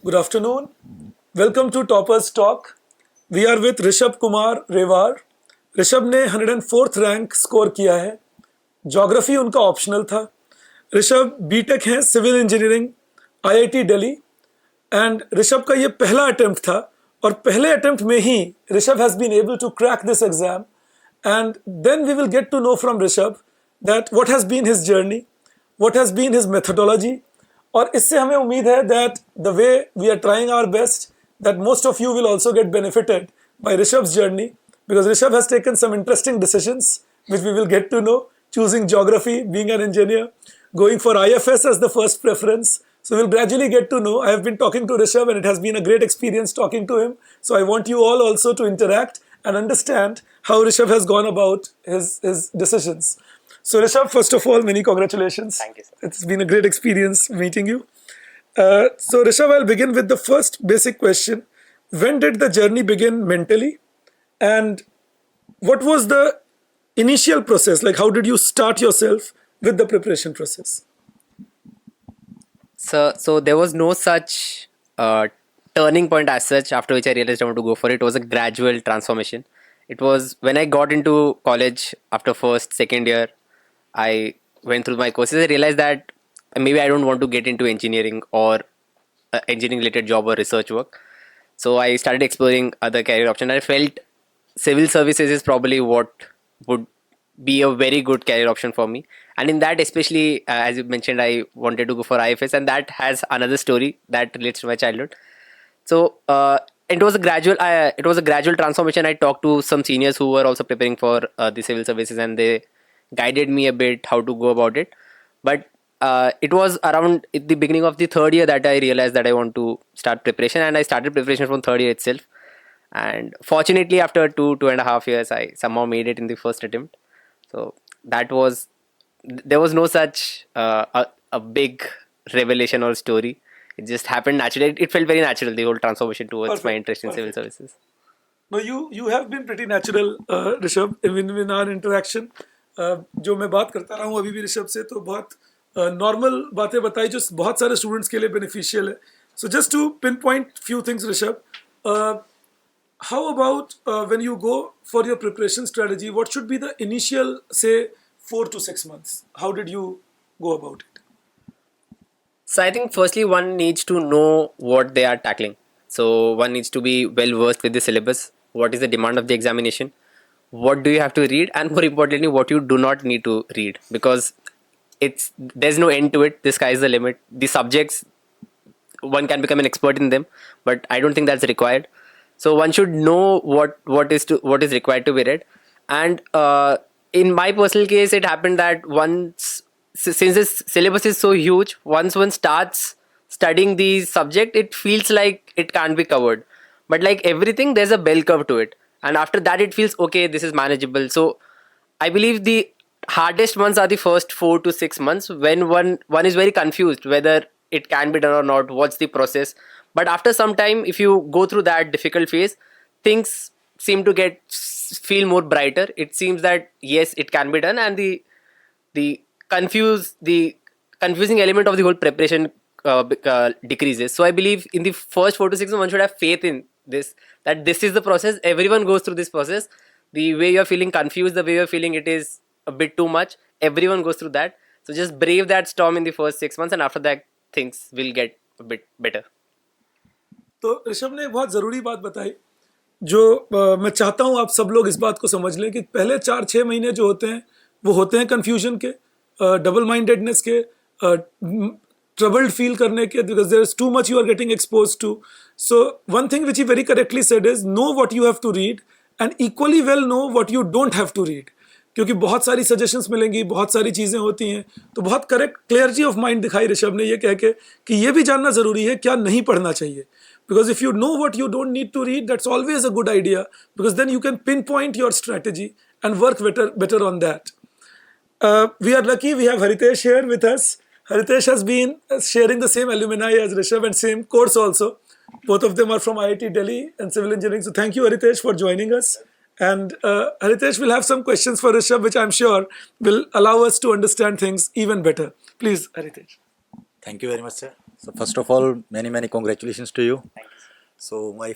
Good afternoon. Welcome to Toppers Talk. We are with Rishabh Kumar रेवार. Rishabh ने 104th rank score किया है. Geography उनका optional था. ऋषभ बीटेक हैं civil engineering IIT Delhi and Rishabh का ये पहला अटेम्प्ट था और पहले अटेम्प्ट में ही Rishabh has been able to crack this exam and then we will get to know from Rishabh that what has been his journey, what has been his methodology. और इससे हमें उम्मीद है that the way we are trying our best that most of you will also get benefited by Rishabh's journey because Rishabh has taken some interesting decisions which we will get to know, choosing geography, being an engineer, going for IFS as the first preference. So we'll gradually get to know. I have been talking to Rishabh and it has been a great experience talking to him. So I want you all also to interact and understand how Rishabh has gone about his decisions. So Rishabh, first of all, many congratulations. Thank you, sir. It's been a great experience meeting you. So Rishabh, I'll begin with the first basic question. When did the journey begin mentally? And what was the initial process? Like, how did you start yourself with the preparation process? So there was no such turning point as such after which I realized I want to go for it. It was a gradual transformation. It was when I got into college after first, second year, I went through my courses. I realized that maybe I don't want to get into engineering or engineering related job or research work. So I started exploring other career options. I felt civil services is probably what would be a very good career option for me. And in that, especially as you mentioned, I wanted to go for IFS, and that has another story that relates to my childhood. So it was a gradual transformation. I talked to some seniors who were also preparing for the civil services, and they guided me a bit how to go about it. But it was around at the beginning of the third year that I realized that I want to start preparation, and I started preparation from third year itself. And fortunately, after 2.5 years, I somehow made it in the first attempt. So there was no such a big revelation or story. It just happened naturally. It felt very natural, the whole transformation towards my interest in civil services. No, you have been pretty natural, Rishabh, in our interaction. जो मैं बात करता रहा हूँ अभी भी ऋषभ से, तो बहुत नॉर्मल बातें बताई जो बहुत सारे स्टूडेंट्स के लिए बेनिफिशियल है. So just to pin point few things Rishabh, how about when you go for your preparation strategy, what should be the initial, say, 4 to 6 months? How did you go about it? So I think firstly one needs to know what they are tackling. So one needs to be well versed with the syllabus. What is the demand of the examination? What do you have to read? And more importantly, what you do not need to read, because there's no end to it. The sky is the limit. The subjects, one can become an expert in them, but I don't think that's required. So one should know what is required to be read. And in my personal case, it happened that since this syllabus is so huge, once one starts studying the subject, it feels like it can't be covered. But like everything, there's a bell curve to it, and after that, it feels okay. This is manageable. So I believe the hardest ones are the first 4 to 6 months when one is very confused whether it can be done or not. What's the process? But after some time, if you go through that difficult phase, things seem to feel more brighter. It seems that yes, it can be done, and the confusing element of the whole preparation decreases. So I believe in the first 4 to 6 months, one should have faith in this, that this is the process. Everyone goes through this process. The way you're feeling confused, the way you're feeling it is a bit too much, everyone goes through that. So just brave that storm in the first 6 months, and after that things will get a bit better. तो ऋषभ ने एक बहुत ज़रूरी बात बताई जो मैं चाहता हूँ आप सब लोग इस बात को समझ लें कि पहले 4-6 महीने जो होते हैं वो होते हैं कन्फ्यूजन के, डबल माइंडेडनेस के, troubled feel करने के, because there is too much you are getting exposed to. So one thing which he very correctly said is know what you have to read and equally well know what you don't have to read. क्योंकि बहुत सारी suggestions मिलेंगी, बहुत सारी चीज़ें होती हैं, तो बहुत करेक्ट क्लियरिटी ऑफ माइंड दिखाई ऋषभ ने ये कह के कि ये भी जानना ज़रूरी है क्या नहीं पढ़ना चाहिए. Because if you know what you don't need to read, that's always a good idea, because then you can pinpoint your strategy and work better on that. We are lucky we have Haritesh here with us. Haritesh has been sharing the same alumni as Rishabh and same course also. Both of them are from IIT Delhi and civil engineering. So thank you, Haritesh, for joining us. And Haritesh will have some questions for Rishabh, which I'm sure will allow us to understand things even better. Please, Haritesh. Thank you very much, sir. So first of all, many congratulations to you. Thank you. So my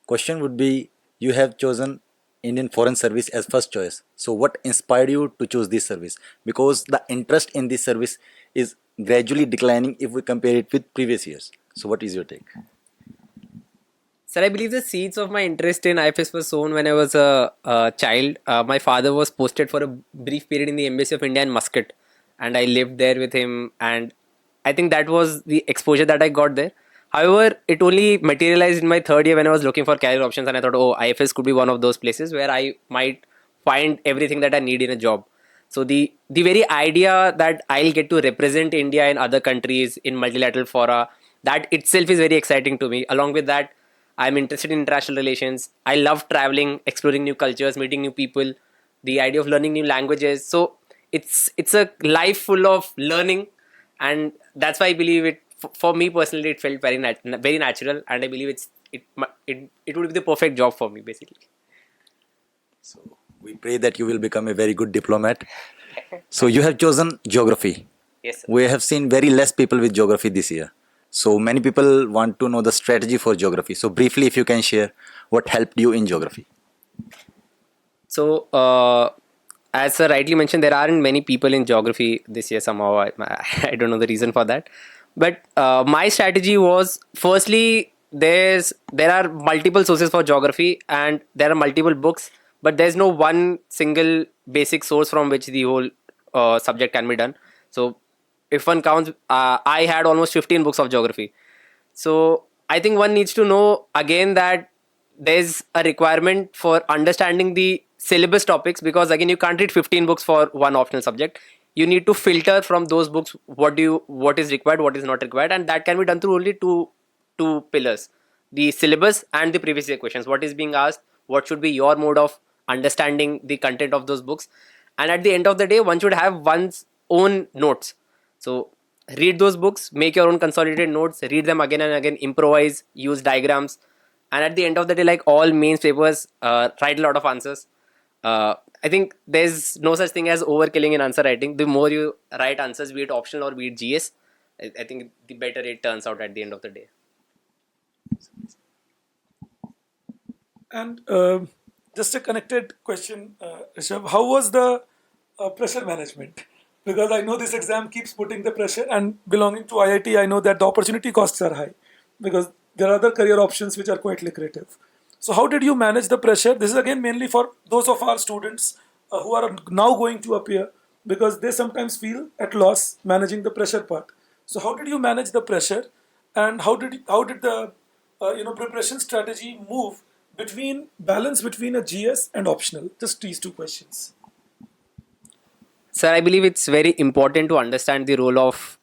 question would be, you have chosen Indian Foreign Service as first choice. So what inspired you to choose this service? Because the interest in this service is gradually declining if we compare it with previous years. So what is your take? Sir, I believe the seeds of my interest in IFS was sown when I was a child. My father was posted for a brief period in the Embassy of India in Muscat, and I lived there with him. And I think that was the exposure that I got there. However, it only materialized in my third year when I was looking for career options, and I thought, oh, IFS could be one of those places where I might find everything that I need in a job. So the very idea that I'll get to represent India in other countries in multilateral fora, that itself is very exciting to me. Along with that, I'm interested in international relations. I love traveling, exploring new cultures, meeting new people, the idea of learning new languages. So it's a life full of learning, and that's why I believe it. For me personally, it felt very natural, and I believe it would be the perfect job for me, basically. So we pray that you will become a very good diplomat. So you have chosen geography. Yes, sir. We have seen very less people with geography this year. So many people want to know the strategy for geography. So briefly, if you can share what helped you in geography. So, as sir rightly mentioned, there aren't many people in geography this year somehow. I don't know the reason for that. But my strategy was, firstly, there are multiple sources for geography and there are multiple books, but there's no one single basic source from which the whole subject can be done. So if one counts, I had almost 15 books of geography. So I think one needs to know again that there's a requirement for understanding the syllabus topics, because again you can't read 15 books for one optional subject. You need to filter from those books what is required, what is not required, and that can be done through only two pillars: the syllabus and the previous year questions. What is being asked, what should be your mode of understanding the content of those books, and at the end of the day one should have one's own notes. So read those books, make your own consolidated notes, read them again and again, improvise, use diagrams, and at the end of the day, like all mains papers, write a lot of answers. I think there's no such thing as overkilling in answer writing. The more you write answers, be it optional or be it GS, I think the better it turns out at the end of the day. And just a connected question, Rishabh, how was the pressure management? Because I know this exam keeps putting the pressure, and belonging to IIT, I know that the opportunity costs are high because there are other career options which are quite lucrative. So, how did you manage the pressure? This is again mainly for those of our students who are now going to appear, because they sometimes feel at loss managing the pressure part. So, how did you manage the pressure, and how did the preparation strategy move between balance between a GS and optional? Just these two questions. Sir, I believe it's very important to understand the role of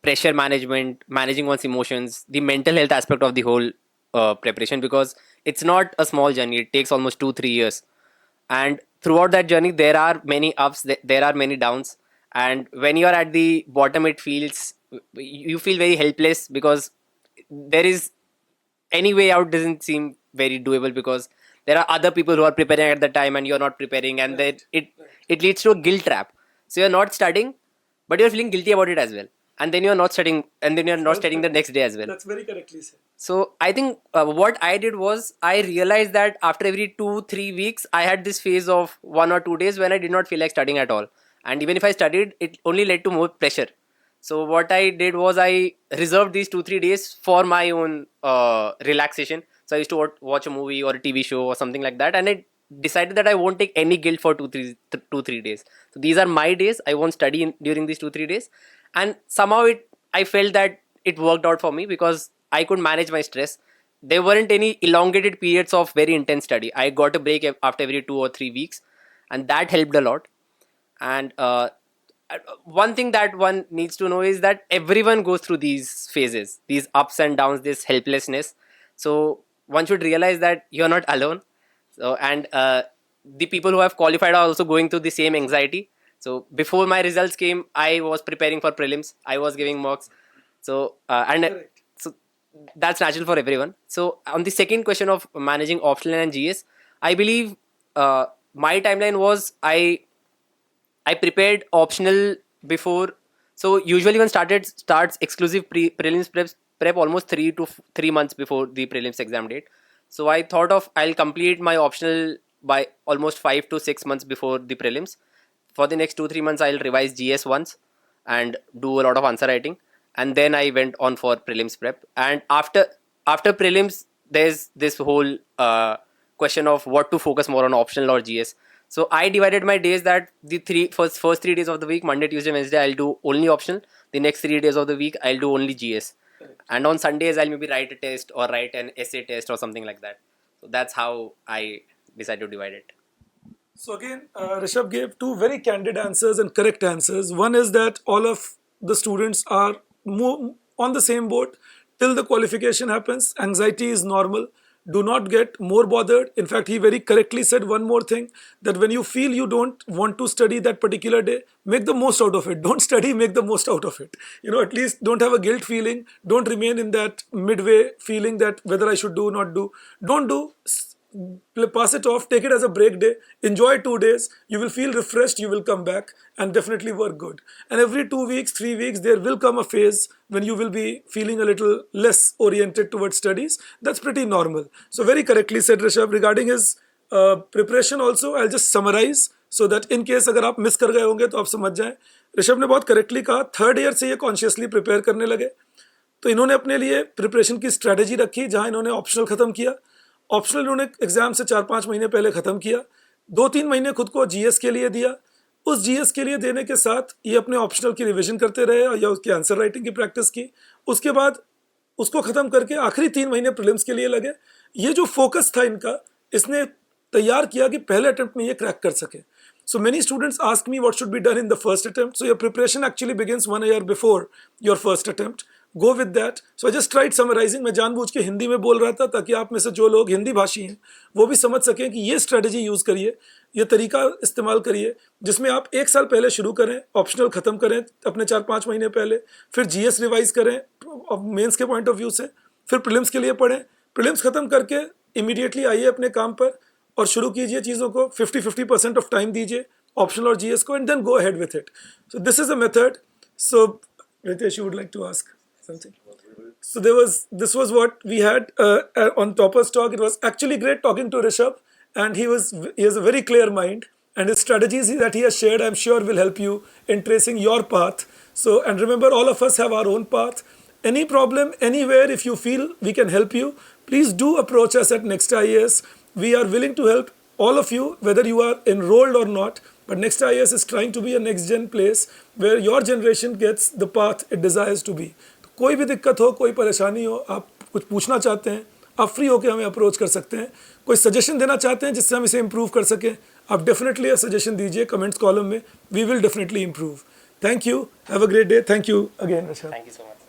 pressure management, managing one's emotions, the mental health aspect of the whole preparation, because it's not a small journey. It takes almost 2-3 years, and throughout that journey, there are many ups, there are many downs, and when you are at the bottom, you feel very helpless, because there is any way out doesn't seem very doable, because there are other people who are preparing at the time and you're not preparing, and then it leads to a guilt trap. So you're not studying, but you're feeling guilty about it as well, and then you're not studying, and then you're not studying the next day as well. That's very correctly said. So I think what I did was, I realized that after every 2-3 weeks I had this phase of 1 or 2 days when I did not feel like studying at all, and even if I studied, it only led to more pressure. So what I did was, I reserved these 2-3 days for my own relaxation. So I used to watch a movie or a TV show or something like that, and I decided that I won't take any guilt for 2-3 days. So these are my days. I won't study during these 2-3 days, and somehow I felt that it worked out for me, because I could manage my stress. There weren't any elongated periods of very intense study. I got a break after every 2 or 3 weeks, and that helped a lot. And one thing that one needs to know is that everyone goes through these phases, these ups and downs, this helplessness. So one should realize that you're not alone. So, and the people who have qualified are also going through the same anxiety. So before my results came, I was preparing for prelims, I was giving mocks. So Correct. so that's natural for everyone. So on the second question of managing optional and GS, I believe my timeline was, I prepared optional before So usually one starts exclusive prelims prep almost 3 months before the prelims exam date. So I thought of I'll complete my optional by almost 5 to 6 months before the prelims. For the next 2-3 months, I'll revise GS once and do a lot of answer writing, and then I went on for prelims prep. And after prelims, there's this whole question of what to focus more on, optional or GS. So I divided my days that the first 3 days of the week, Monday, Tuesday, Wednesday, I'll do only optional. The next 3 days of the week, I'll do only GS. And on Sundays, I'll maybe write a test or write an essay test or something like that. So that's how I decided to divide it. So again, Rishabh gave two very candid answers and correct answers. One is that all of the students are on the same boat till the qualification happens. Anxiety is normal. Do not get more bothered. In fact, he very correctly said one more thing, that when you feel you don't want to study that particular day, make the most out of it. Don't study, make the most out of it. At least don't have a guilt feeling. Don't remain in that midway feeling that whether I should do or not do. Don't do. Pass it off, take it as a break day, enjoy 2 days, you will feel refreshed, you will come back and definitely work good. And every 2 weeks, 3 weeks, there will come a phase when you will be feeling a little less oriented towards studies. That's pretty normal. So very correctly said Rishabh. Regarding his preparation also, I'll just summarize so that in case अगर आप miss कर गए होंगे तो आप समझ जाएं. ऋषभ ने बहुत करेक्टली कहा, 3rd ईयर से ये कॉन्शियसली प्रिपेयर करने लगे. तो इन्होंने अपने लिए प्रिपरेशन की स्ट्रैटेजी रखी, जहां इन्होंने ऑप्शनल खत्म किया. ऑप्शनल इन्होंने एग्जाम से 4-5 महीने पहले ख़त्म किया. 2-3 महीने खुद को जीएस के लिए दिया. उस जीएस के लिए देने के साथ ये अपने ऑप्शनल की रिवीजन करते रहे या उसके आंसर राइटिंग की प्रैक्टिस की. उसके बाद उसको ख़त्म करके आखिरी 3 महीने प्रीलिम्स के लिए लगे. ये जो फोकस था इनका, इसने तैयार किया कि पहले अटेम्प्ट में ये क्रैक कर सके. So many students ask me what should be done in the first attempt. So your preparation actually begins 1 year before your first attempt. Go with that. So I just tried summarizing. मैं जानबूझ के हिंदी में बोल रहा था ताकि आप में से जो लोग हिंदी भाषी हैं वो भी समझ सकें कि ये स्ट्रेटजी यूज़ करिए, ये तरीका इस्तेमाल करिए जिसमें आप 1 साल पहले शुरू करें, ऑप्शनल ख़त्म करें अपने 4-5 महीने पहले, फिर जीएस रिवाइज करें मेंस के पॉइंट ऑफ व्यू से, फिर प्रीलिम्स के लिए पढ़ें, प्रीलिम्स ख़त्म करके इमीडिएटली आइए अपने काम पर और शुरू कीजिए चीज़ों को. 50% ऑफ टाइम दीजिए ऑप्शनल और जीएस को, and then go ahead with it. So this is a method. So Ritesh, you would like to ask something? So this was what we had on Toppers Talk. It was actually great talking to Rishabh, and he has a very clear mind, and his strategies that he has shared, I'm sure, will help you in tracing your path. So, and remember, all of us have our own path. Any problem anywhere, if you feel we can help you, please do approach us at Next IAS. We are willing to help all of you, whether you are enrolled or not. But Next IAS is trying to be a next gen place where your generation gets the path it desires to be. कोई भी दिक्कत हो, कोई परेशानी हो, आप कुछ पूछना चाहते हैं, आप फ्री होकर हमें अप्रोच कर सकते हैं. कोई सजेशन देना चाहते हैं जिससे हम इसे इम्प्रूव कर सकें, आप डेफिनेटली सजेशन दीजिए कमेंट्स कॉलम में. We will definitely improve. Thank you. Have a great day. Thank you again Rishabh. Thank you so much.